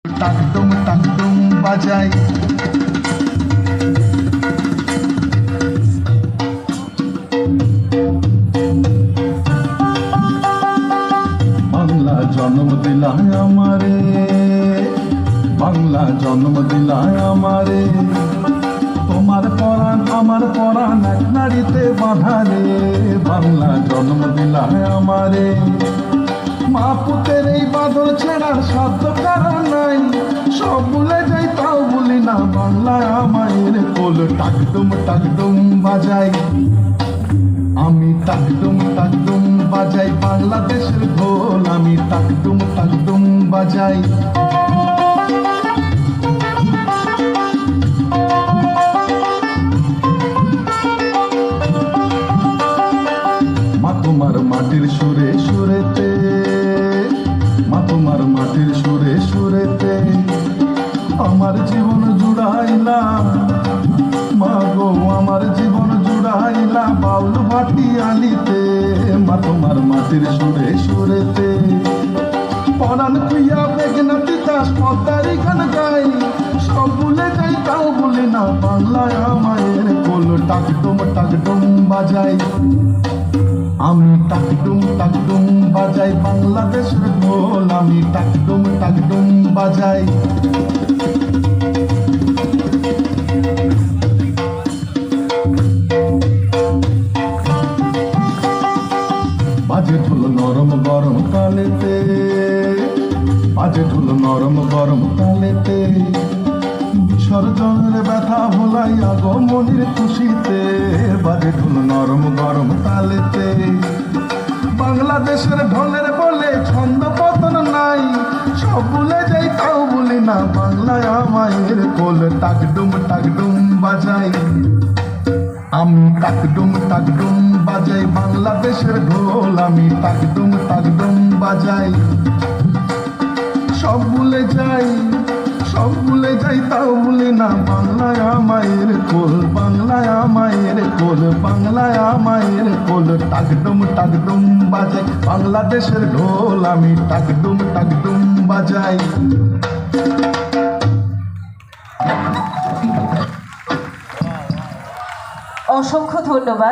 টাকডুম বাজাই। বাংলা জন্ম দিলায় আমারে, বাংলা জন্ম দিলায় আমারে, তোমার পরাণ আমার পরাণ এক নারীতে বাঁধা রে। বাংলা জন্ম দিলায় আমারে, মা পুতের এই বাঁধন ছেড়ার সাধ্য কারণ নাই, সব ভুলে যাই তাও ভুলি না বাংলায় আমায়ের কোল। টাকডুম বাজাই, আমি টাকডুম বাজাই, বাংলাদেশের ঢোল আমি টাকডুম বাজাই। মা তোমার মাটির সুরে সুরেতে, মা তোমার মাটির সুরে সুরেতে আমার জীবন জুড়াইলাম, মা গো আমার জীবন জুড়াইলাম বাউল ভাটি আলিতে। মা তোমার মাটির সুরে সুরেতে পরাণ প্রিয়া বেগনা তিতাস পদ্মারি গান গাই, সব ভুলে যাই তাও ভুলি না বাংলায় আমায়ের কোল। টাকডুম বাজাই, আমি টাকডুম বাজাই, বাংলাদেশের ঢোল আমি টাকডুম বাজাই। বাজে ঢোল নরম গরম তালেতে, বাজে ঢোল নরম গরম তালেতে, বিসর্জনের ব্যথা ভোলাই আগমনের খুশিতে। বাজে ঢোল নরম গরম তালেতে, বাংলাদেশের ঢোলের বলে ছন্দ পতন নাই, সব ভুলে যাই তাও ভুলি না বাংলায় আমায়ের কোল। টাকডুম বাজাই, আমি টাকডুম বাজাই, বাংলাদেশের ঢোল আমি টাকডুম বাজাই। সব ভুলে যাই তাও ভুলি না বাংলায় আমায়ের কোল, বাংলায় আমায়ের কোল, বাংলায় আমায়ের কোল। টাকডুম বাজাই, বাংলাদেশের ঢোল আমি টাকডুম বাজাই। অসংখ্য ধন্যবাদ।